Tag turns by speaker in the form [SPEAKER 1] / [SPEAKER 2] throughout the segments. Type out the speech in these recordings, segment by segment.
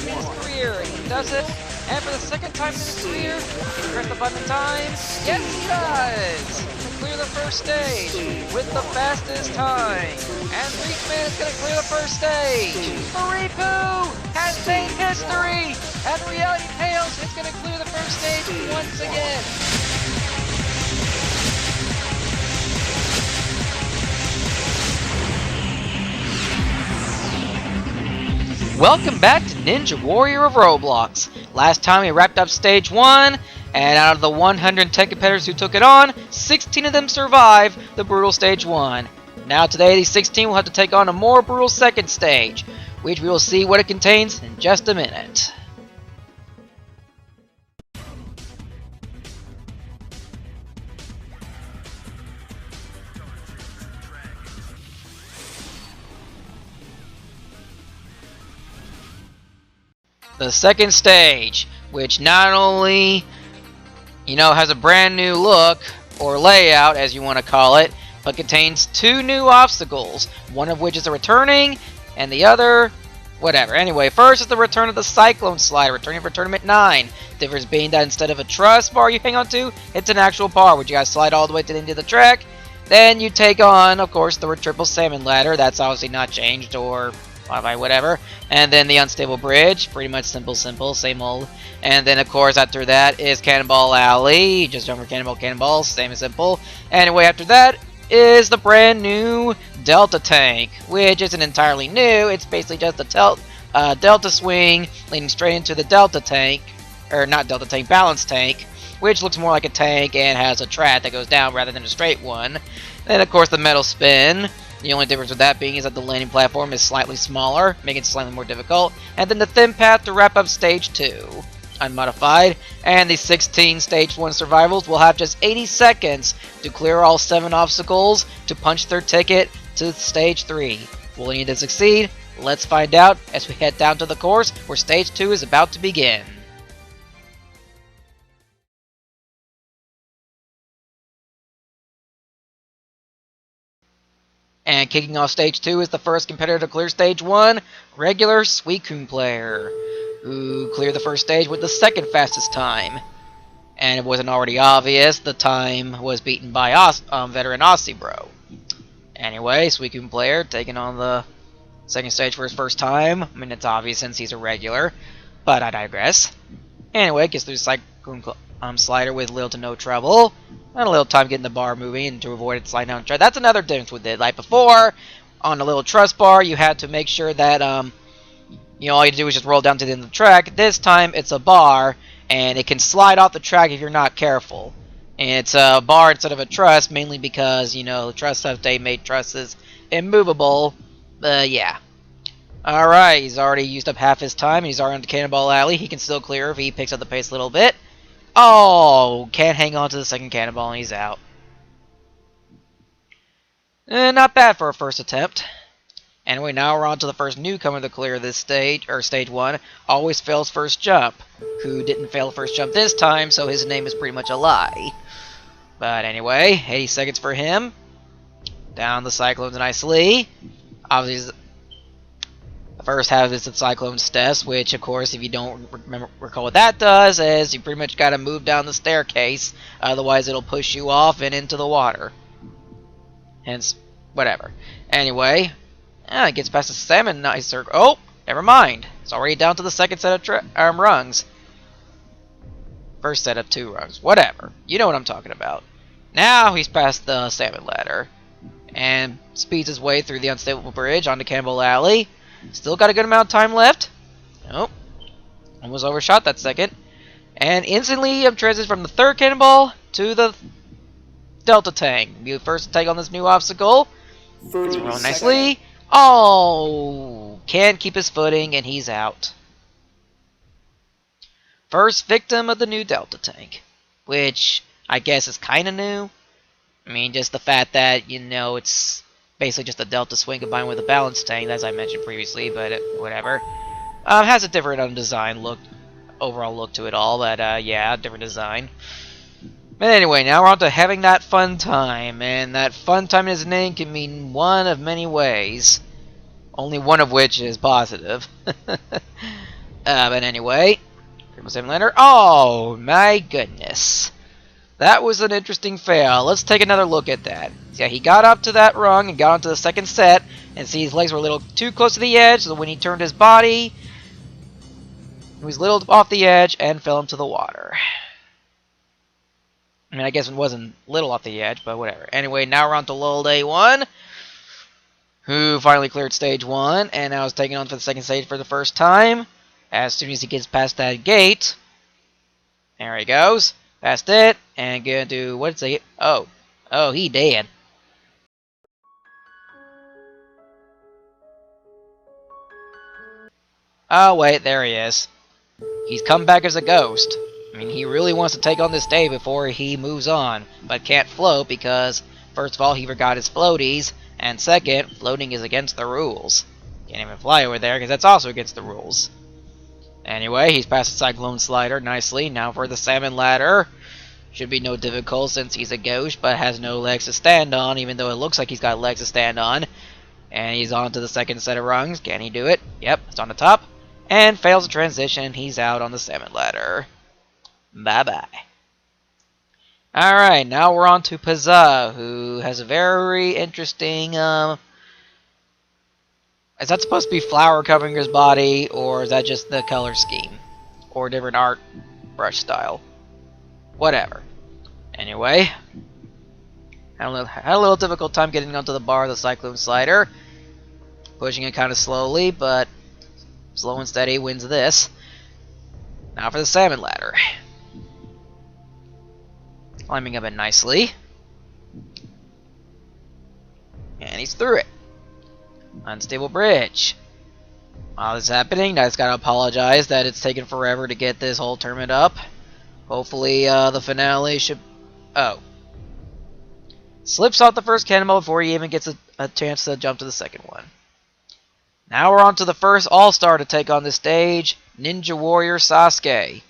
[SPEAKER 1] time in his career. He does it. And for the second time in his career, press the button in time. Yes, he does! Clear the first stage with the fastest time. And Reachman is going to clear the first stage. Maripu has made history. And Reality Tales is going to clear the first stage once again. Welcome back to Ninja Warrior of Roblox. Last time we wrapped up Stage 1, and out of the 110 competitors who took it on, 16 of them survived the brutal Stage 1. Now today these 16 will have to take on a more brutal second stage, which we will see what it contains in just a minute. The second stage, which not only, has a brand new look, or layout as you want to call it, but contains two new obstacles, one of which is a returning, and the other, whatever. Anyway, first is the return of the Cyclone Slider, returning for Tournament 9. Difference being that instead of a truss bar you hang on to, it's an actual bar, which you guys slide all the way to the end of the track. Then you take on, of course, the Triple Salmon Ladder. That's obviously not changed, or whatever. And then the Unstable Bridge, pretty much simple, same old. And then of course after that is Cannonball Alley, just jump for cannonball, same as simple. Anyway, after that is the brand new Delta Tank, which isn't entirely new, it's basically just a Delta Swing leading straight into the Delta Tank, or not Delta Tank, Balance Tank, which looks more like a tank and has a track that goes down rather than a straight one. Then of course the Metal Spin. The only difference with that being is that the landing platform is slightly smaller, making it slightly more difficult. And then the Thin Path to wrap up Stage 2, unmodified. And the 16 Stage 1 survivals will have just 80 seconds to clear all 7 obstacles to punch their ticket to Stage 3. Will they need to succeed? Let's find out as we head down to the course where Stage 2 is about to begin. And kicking off Stage 2 is the first competitor to clear Stage 1, regular Suicune player, who cleared the first stage with the second fastest time. And it wasn't already obvious, the time was beaten by veteran Aussie Bro. Anyway, Suicune player taking on the second stage for his first time. I mean, it's obvious since he's a regular, but I digress. Anyway, gets through the Cyclone Slider with little to no trouble. And a little time getting the bar moving and to avoid it sliding down the track. That's another difference with it. Like before, on the little truss bar, you had to make sure that, all you had to do was just roll down to the end of the track. This time, it's a bar, and it can slide off the track if you're not careful. And it's a bar instead of a truss, mainly because, the truss update made trusses immovable. Yeah. Alright, he's already used up half his time, and he's already on the Cannonball Alley. He can still clear if he picks up the pace a little bit. Oh, can't hang on to the second cannonball and he's out. Not bad for a first attempt. Anyway, now we're on to the first newcomer to clear this stage, or Stage 1. Always fails first jump. Who didn't fail first jump this time, so his name is pretty much a lie. But anyway, 80 seconds for him. Down the Cyclones nicely. Obviously, the first half is the Cyclone Steps, which, of course, if you don't recall what that does, is you pretty much got to move down the staircase, otherwise it'll push you off and into the water. Hence, whatever. Anyway, it gets past the salmon nicer. Oh, never mind. It's already down to the second set of rungs. First set of 2 rungs. Whatever. You know what I'm talking about. Now he's past the salmon ladder and speeds his way through the Unstable Bridge onto Cannonball Alley. Still got a good amount of time left. Nope. Almost overshot that second. And instantly transitions from the third cannonball to the Delta Tank. You first take on this new obstacle. It's rolling nicely. Oh! Can't keep his footing and he's out. First victim of the new Delta Tank. Which I guess is kinda new. I mean, just the fact that, it's basically just a Delta Swing combined with a Balance Tank, as I mentioned previously, but whatever. Has a different design look, overall look to it all, but yeah, different design. But anyway, now we're on to having that fun time, and that fun time in his name can mean one of many ways. Only one of which is positive. But anyway, triple salmon ladder. Oh my goodness. That was an interesting fail. Let's take another look at that. Yeah, he got up to that rung and got onto the second set, and see his legs were a little too close to the edge, so when he turned his body, he was a little off the edge and fell into the water. I mean, I guess it wasn't little off the edge, but whatever. Anyway, now we're on to Lull Day 1, who finally cleared stage 1, and now is taking on for the second stage for the first time. As soon as he gets past that gate, there he goes. Past it, and gonna do, what's it? Oh, he dead. Oh, wait, there he is. He's come back as a ghost. I mean, he really wants to take on this day before he moves on, but can't float because, first of all, he forgot his floaties, and second, floating is against the rules. Can't even fly over there because that's also against the rules. Anyway, he's past the Cyclone Slider nicely. Now for the Salmon Ladder. Should be no difficult since he's a ghost, but has no legs to stand on, even though it looks like he's got legs to stand on. And he's on to the second set of rungs. Can he do it? Yep, it's on the top. And fails the transition. He's out on the Salmon Ladder. Bye-bye. Alright, now we're on to Pizza, who has a very interesting, is that supposed to be flour covering his body, or is that just the color scheme? Or a different art brush style? Whatever. Anyway, had a little difficult time getting onto the bar of the Cyclone Slider. Pushing it kind of slowly, but slow and steady wins this. Now for the Salmon Ladder. Climbing up it nicely. And he's through it. Unstable bridge. While this is happening, I just gotta apologize that it's taken forever to get this whole tournament up. Hopefully, the finale should... Oh. Slips off the first cannonball before he even gets a chance to jump to the second one. Now we're on to the first All-Star to take on the stage, Ninja Warrior Sasuke.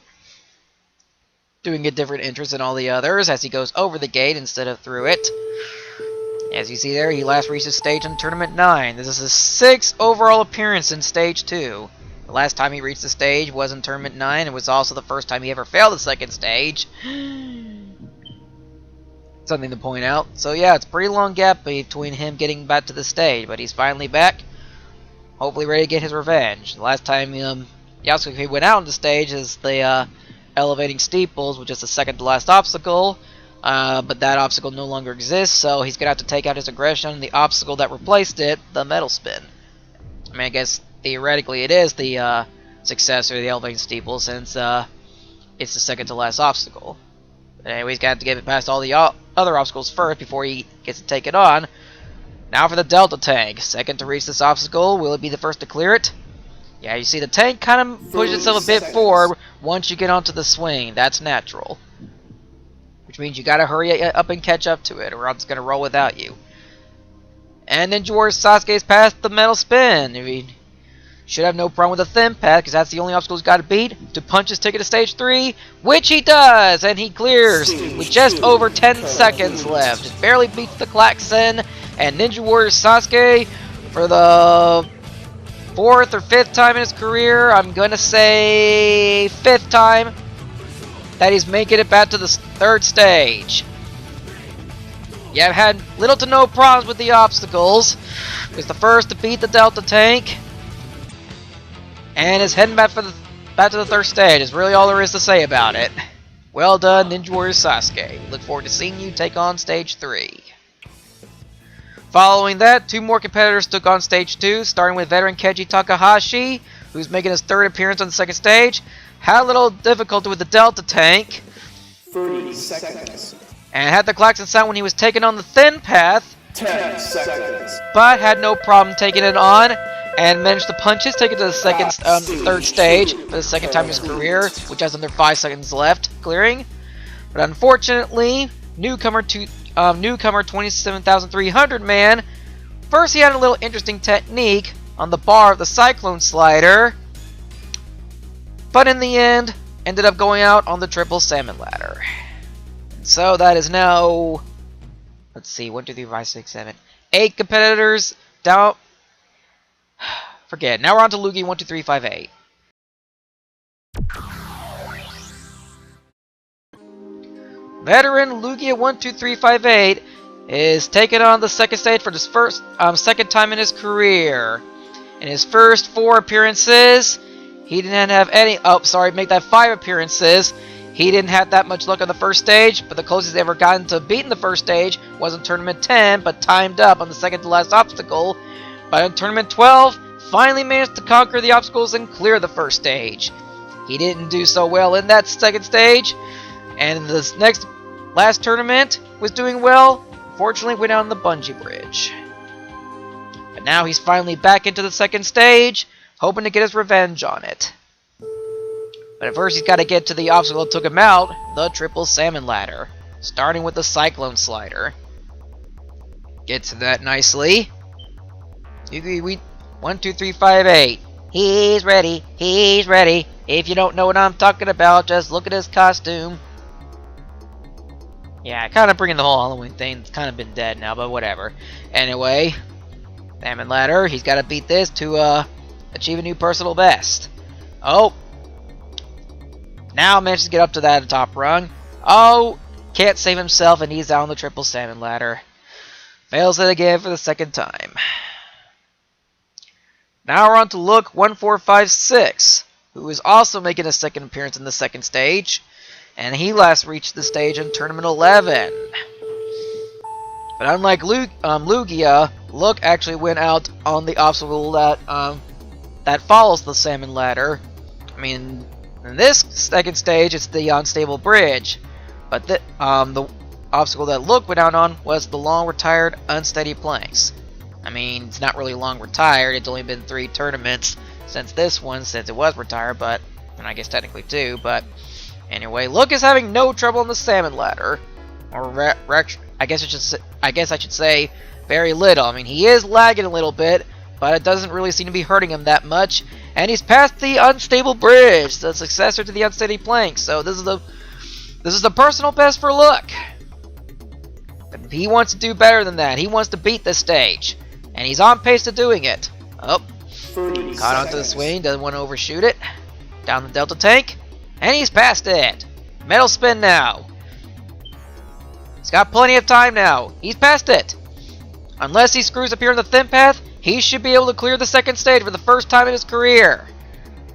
[SPEAKER 1] Doing a different entrance than all the others as he goes over the gate instead of through it. As you see there, he last reached the stage in Tournament 9. This is his 6th overall appearance in Stage 2. The last time he reached the stage was in Tournament 9. It was also the first time he ever failed the second stage. Something to point out. So yeah, it's a pretty long gap between him getting back to the stage, but he's finally back. Hopefully ready to get his revenge. The last time Yasuke went out on the stage is the elevating steeples, which is the second to last obstacle. But that obstacle no longer exists, so he's going to have to take out his aggression on the obstacle that replaced it, the metal spin. I mean, I guess theoretically it is the successor of the elevating steeple, since it's the second to last obstacle. But anyway, he's got to get it past all the other obstacles first before he gets to take it on. Now for the Delta Tank. Second to reach this obstacle. Will it be the first to clear it? Yeah, you see the tank kind of pushes itself a bit forward once you get onto the swing. That's natural. Which means you gotta hurry up and catch up to it, or else it's gonna roll without you. And Ninja Warrior Sasuke's past the metal spin. I mean, should have no problem with the thin path, because that's the only obstacle he's got to beat to punch his ticket to stage 3, which he does, and he clears with just over 10 seconds left. It barely beats the klaxon, and Ninja Warrior Sasuke, for the 4th or 5th time in his career, I'm gonna say 5th time, that he's making it back to the 3rd stage. Yeah, I've had little to no problems with the obstacles. He was the first to beat the Delta Tank, and is heading back to the 3rd stage. Is really all there is to say about it. Well done, Ninja Warrior Sasuke. We look forward to seeing you take on stage 3. Following that, 2 more competitors took on stage 2, starting with veteran Keiji Takahashi, who's making his 3rd appearance on the 2nd stage. Had a little difficulty with the Delta Tank.
[SPEAKER 2] 30 seconds.
[SPEAKER 1] And had the klaxon sound when he was taking on the thin path.
[SPEAKER 2] 10 seconds.
[SPEAKER 1] But had no problem taking it on, and managed to punch his ticket to the 3rd stage for the 2nd time in his career, which has under 5 seconds left, clearing. But unfortunately, newcomer 27,300 man, first he had a little interesting technique on the bar of the Cyclone Slider, but in the end, ended up going out on the triple salmon ladder. And so that is now, let's see, 1, 2, 3, 4, 5, 6, 7, 8 competitors down. Forget. Now we're on to Lugi 1, 2, 3, 5, 8. Veteran Lugia12358 is taking on the second stage for his second time in his career. In his first 4 appearances, he didn't have any. Oh, sorry, make that 5 appearances. He didn't have that much luck on the first stage, but the closest he ever gotten to beating the first stage was in Tournament 10, but timed up on the second to last obstacle. But in Tournament 12, finally managed to conquer the obstacles and clear the first stage. He didn't do so well in that second stage, and this last tournament was doing well. Fortunately, went down the bungee bridge. But now he's finally back into the second stage, hoping to get his revenge on it. But at first he's got to get to the obstacle that took him out, the triple salmon ladder, starting with the cyclone slider. Get to that nicely. 1, 2, 3, 5, 8. He's ready. He's ready. If you don't know what I'm talking about, just look at his costume. Yeah, kind of bringing the whole Halloween thing. It's kind of been dead now, but whatever. Anyway, salmon ladder. He's got to beat this to achieve a new personal best. Oh. Now manages to get up to that top rung. Oh, can't save himself and he's down the triple salmon ladder. Fails it again for the second time. Now we're on to Look 1456, who is also making a second appearance in the second stage, and he last reached the stage in Tournament 11. But unlike Lugia, Look actually went out on the obstacle that follows the salmon ladder. I mean, in this second stage, it's the unstable bridge, but the obstacle that Look went out on was the long retired unsteady planks. I mean, it's not really long retired. It's only been 3 tournaments since this one, since it was retired, but and I guess technically 2. But anyway, Look is having no trouble on the salmon ladder, or I guess I should say very little. I mean, he is lagging a little bit, but it doesn't really seem to be hurting him that much. And he's past the unstable bridge, the successor to the unsteady plank. So this is the personal best for Look. But he wants to do better than that. He wants to beat this stage, and he's on pace to doing it. Oh, caught onto the swing, doesn't want to overshoot it. Down the delta tank, and he's past it. Metal spin now. He's got plenty of time now. He's past it. Unless he screws up here in the thin path, he should be able to clear the second stage for the first time in his career.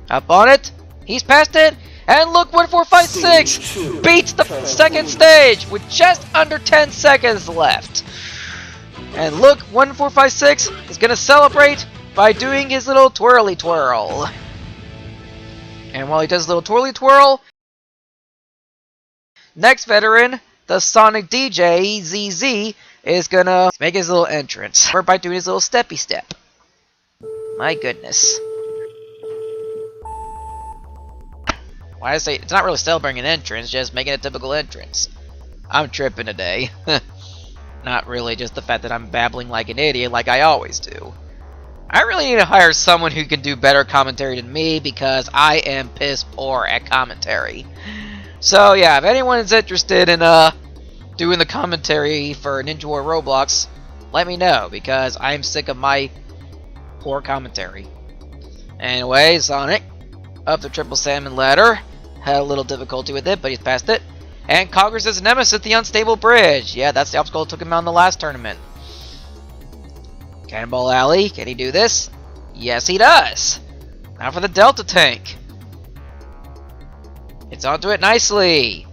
[SPEAKER 1] Up on it. He's past it. And Look 1456 beats the second stage with just under 10 seconds left. And Look 1456 is going to celebrate by doing his little twirly twirl. And while he does a little twirly twirl, next veteran, the Sonic DJ ZZ, is gonna make his little entrance by doing his little steppy step. My goodness. Why I say it's not really celebrating an entrance, just making a typical entrance. I'm tripping today. Not really, just the fact that I'm babbling like an idiot like I always do. I really need to hire someone who can do better commentary than me because I am piss poor at commentary. So yeah, if anyone is interested in doing the commentary for Ninja Warrior ROBLOX, let me know because I'm sick of my poor commentary. Anyway, Sonic up the triple salmon ladder. Had a little difficulty with it, but he's passed it. And conquers his nemesis, the unstable bridge. Yeah, that's the obstacle that took him out in the last tournament. Cannonball Alley, can he do this? Yes, he does. Now for the delta tank. It's onto it nicely.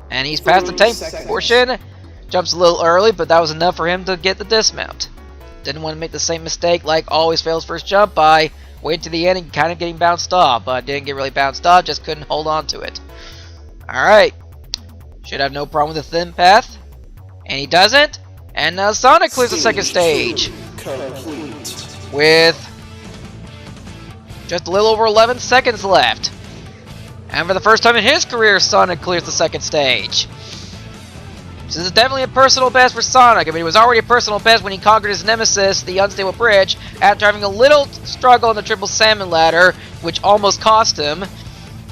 [SPEAKER 1] And he's past the tank portion. Jumps a little early, but that was enough for him to get the dismount. Didn't want to make the same mistake like always fails first jump by waiting to the end and kind of getting bounced off. But didn't get really bounced off, just couldn't hold on to it. Alright. Should have no problem with the thin path. And he doesn't. And Sonic clears the second stage. With just a little over 11 seconds left. And for the first time in his career, Sonic clears the second stage. So this is definitely a personal best for Sonic. I mean, it was already a personal best when he conquered his nemesis, the unstable bridge, after having a little struggle on the triple salmon ladder, which almost cost him.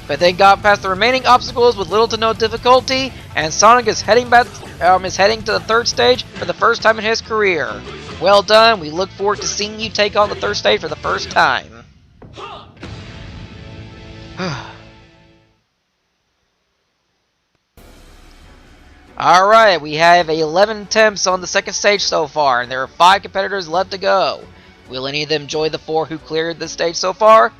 [SPEAKER 1] But then got past the remaining obstacles with little to no difficulty, and Sonic is heading back, heading to the third stage for the first time in his career. Well done. We look forward to seeing you take on the third stage for the first time. Alright, we have 11 attempts on the second stage so far, and there are 5 competitors left to go. Will any of them join the 4 who cleared this stage so far?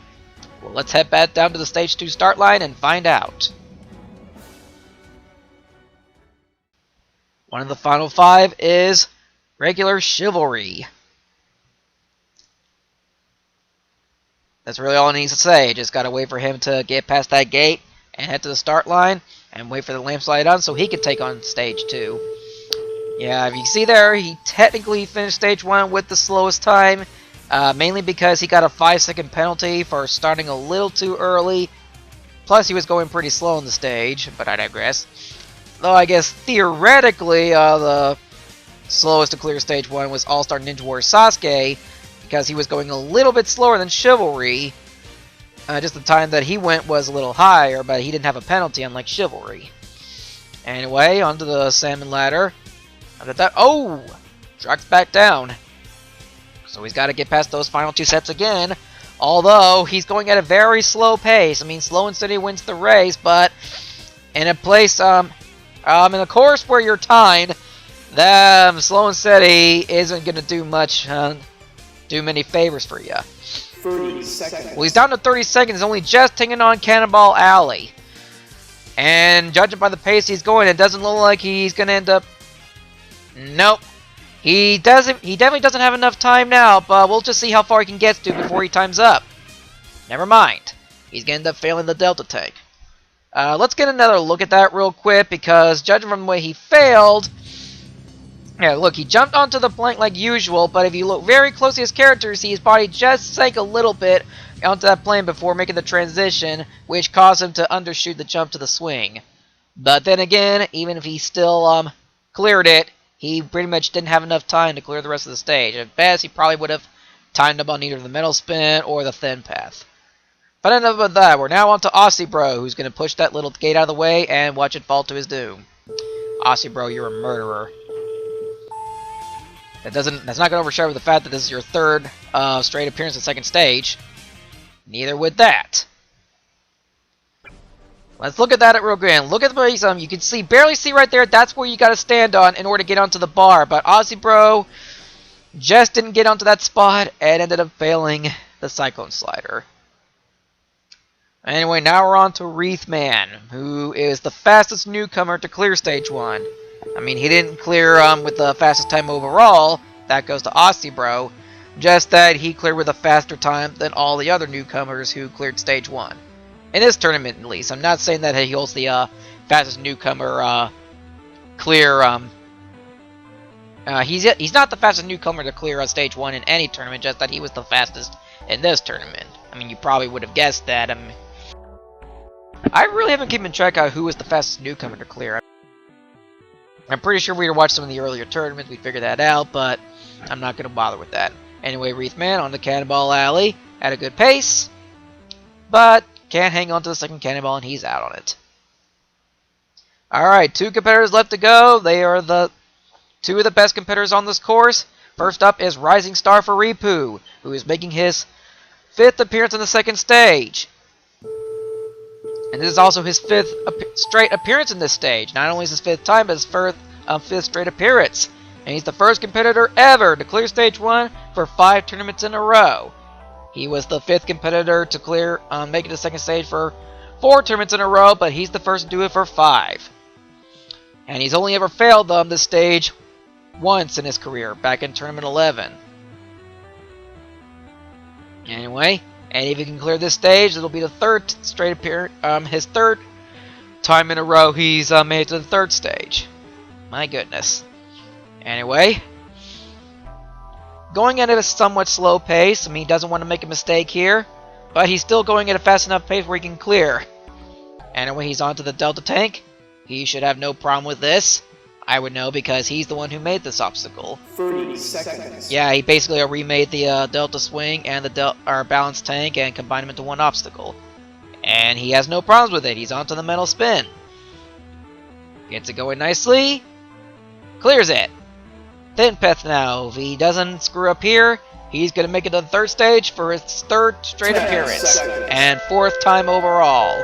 [SPEAKER 1] Well, let's head back down to the stage 2 start line and find out. One of the final 5 is regular chivalry. That's really all it needs to say. Just gotta wait for him to get past that gate and head to the start line and wait for the lamp slide on so he can take on stage 2. Yeah, if you see there, he technically finished stage 1 with the slowest time, mainly because he got a 5-second penalty for starting a little too early. Plus, he was going pretty slow on the stage, but I digress. Though I guess theoretically, the slowest to clear stage 1 was All-Star Ninja Warrior Sasuke, because he was going a little bit slower than Chivalry. Just the time that he went was a little higher, but he didn't have a penalty unlike Chivalry. Anyway, onto the salmon ladder. Oh! Drops back down. So he's got to get past those final 2 steps again. Although, he's going at a very slow pace. I mean, slow and steady wins the race, but in a place, in a course where you're timed, slow and steady isn't going to do much, do many favors for you.
[SPEAKER 2] 30 seconds.
[SPEAKER 1] Well, he's down to 30 seconds, only just taking on Cannonball Alley. And judging by the pace he's going, it doesn't look like he's going to end up... Nope. He definitely doesn't have enough time now, but we'll just see how far he can get to before he times up. Never mind. He's going to end up failing the Delta tank. Let's get another look at that real quick, because judging from the way he failed... Yeah, look, he jumped onto the plank like usual, but if you look very closely at his character, see his body just sank a little bit onto that plane before making the transition, which caused him to undershoot the jump to the swing. But then again, even if he still cleared it, he pretty much didn't have enough time to clear the rest of the stage. At best, he probably would have timed up on either the metal spin or the thin path. But enough of that, we're now on to Aussie Bro, who's going to push that little gate out of the way and watch it fall to his doom. Aussie Bro, you're a murderer. That's not going to overshadow the fact that this is your 3rd straight appearance in second stage. Neither would that. Let's look at that at real grand. Look at the place. You can barely see right there. That's where you got to stand on in order to get onto the bar. But Aussie Bro just didn't get onto that spot and ended up failing the Cyclone Slider. Anyway, now we're on to Wreathman, who is the fastest newcomer to clear stage 1. I mean, he didn't clear with the fastest time overall. That goes to Aussie Bro. Just that he cleared with a faster time than all the other newcomers who cleared stage 1. In this tournament, at least. I'm not saying that he holds the fastest newcomer clear. He's not the fastest newcomer to clear on stage 1 in any tournament, just that he was the fastest in this tournament. I mean, you probably would have guessed that. I really haven't kept track of who was the fastest newcomer to clear. I'm pretty sure we watched some of the earlier tournaments, we figured that out, but I'm not going to bother with that. Anyway, Wreathman on the Cannonball Alley at a good pace, but can't hang on to the second cannonball and he's out on it. Alright, 2 competitors left to go. They are the 2 of the best competitors on this course. First up is Rising Star for Ripu, who is making his 5th appearance on the second stage. And this is also his 5th straight appearance in this stage. Not only is his 5th time, but his 5th straight appearance. And he's the first competitor ever to clear stage 1 for 5 tournaments in a row. He was the 5th competitor to clear, make it to second stage for 4 tournaments in a row, but he's the first to do it for 5. And he's only ever failed this stage once in his career, back in Tournament 11. Anyway, and if he can clear this stage, it'll be the 3rd straight appearance, his 3rd time in a row he's made it to the 3rd stage. My goodness. Anyway, going at a somewhat slow pace. I mean, he doesn't want to make a mistake here, but he's still going at a fast enough pace where he can clear. Anyway, he's onto the Delta tank. He should have no problem with this. I would know because he's the one who made this obstacle.
[SPEAKER 2] 30 seconds.
[SPEAKER 1] Yeah, he basically remade the Delta Swing and the Balance Tank and combined them into one obstacle. And he has no problems with it. He's onto the Metal Spin. Gets it going nicely. Clears it. Thin Path now. If he doesn't screw up here, he's going to make it to the 3rd stage for his 3rd straight appearance. And 4th time overall.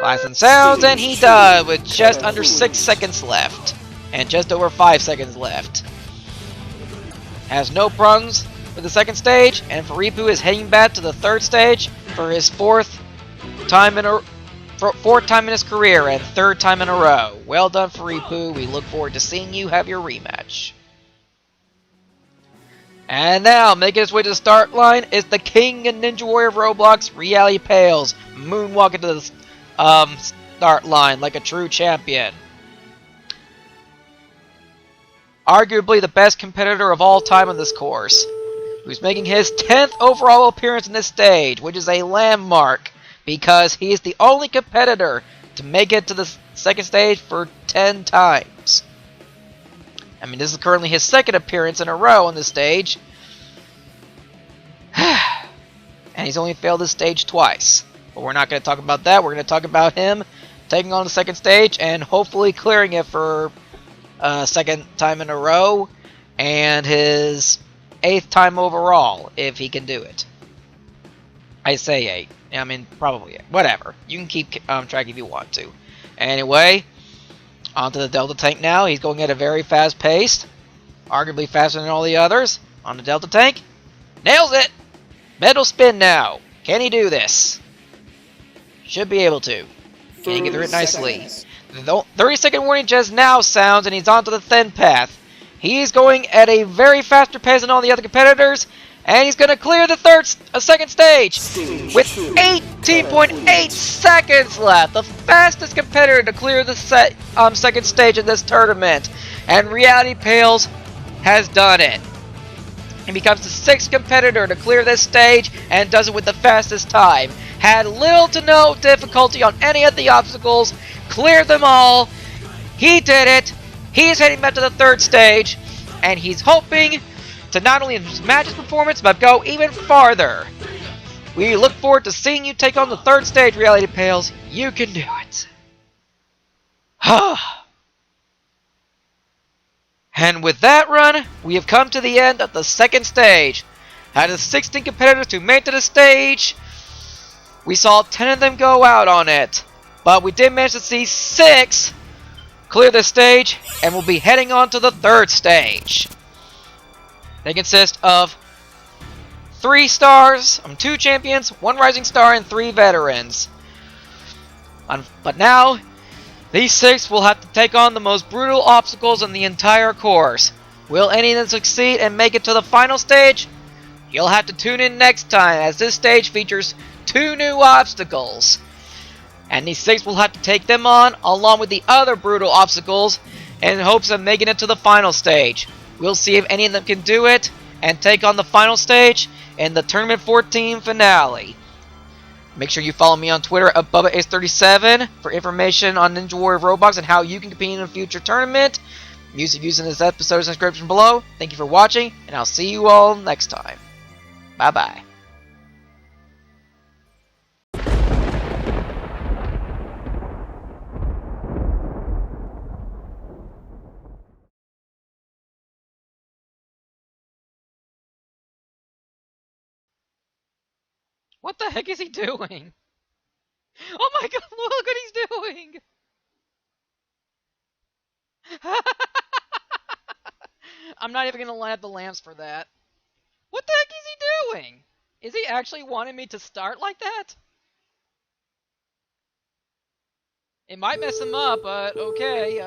[SPEAKER 1] Glass and sounds, and he does with just under 6 seconds left. And just over 5 seconds left. Has no problems with the second stage, and Faripu is heading back to the third stage for his fourth time in his career and third time in a row. Well done, Faripu. We look forward to seeing you have your rematch. And now, making his way to the start line is the king and Ninja Warrior of ROBLOX, Reality Pales, moonwalking to the start line like a true champion. Arguably the best competitor of all time on this course, who's making his 10th overall appearance in this stage, which is a landmark because he is the only competitor to make it to the second stage for 10 times. I mean, this is currently his second appearance in a row on this stage. And he's only failed this stage twice. But we're not going to talk about that. We're going to talk about him taking on the second stage and hopefully clearing it for a second time in a row. And his 8th time overall, if he can do it. I say 8. I mean, probably 8. Whatever. You can keep track if you want to. Anyway, onto the Delta Tank now. He's going at a very fast pace. Arguably faster than all the others. On the Delta Tank. Nails it! Metal spin now. Can he do this? Should be able to. Can he get through it nicely? The 30-second warning just now sounds, and he's onto the thin path. He's going at a very faster pace than all the other competitors, and he's going to clear the second stage with 18.8 seconds left. The fastest competitor to clear the second stage in this tournament. And Reality Pales has done it. He becomes the 6th competitor to clear this stage and does it with the fastest time. Had little to no difficulty on any of the obstacles, cleared them all. He did it. He's heading back to the third stage, and he's hoping to not only match his performance, but go even farther. We look forward to seeing you take on the third stage, Reality Pales. You can do it. And with that run, we have come to the end of the second stage. Out of the 16 competitors who made to the stage, we saw 10 of them go out on it. But we did manage to see 6 clear the stage, and we'll be heading on to the third stage. They consist of 3 stars, 2 champions, 1 rising star, and 3 veterans. But now, these 6 will have to take on the most brutal obstacles on the entire course. Will any of them succeed and make it to the final stage? You'll have to tune in next time, as this stage features 2 new obstacles. And these 6 will have to take them on, along with the other brutal obstacles, in hopes of making it to the final stage. We'll see if any of them can do it, and take on the final stage in the Tournament 14 finale. Make sure you follow me on Twitter at BubbaAce37 for information on Ninja Warrior of ROBLOX and how you can compete in a future tournament. Music used in this episode is in the description below. Thank you for watching, and I'll see you all next time. Bye-bye. What the heck is he doing? Oh my god, look what he's doing! I'm not even gonna line up the lamps for that. What the heck is he doing? Is he actually wanting me to start like that? It might mess him up, but okay,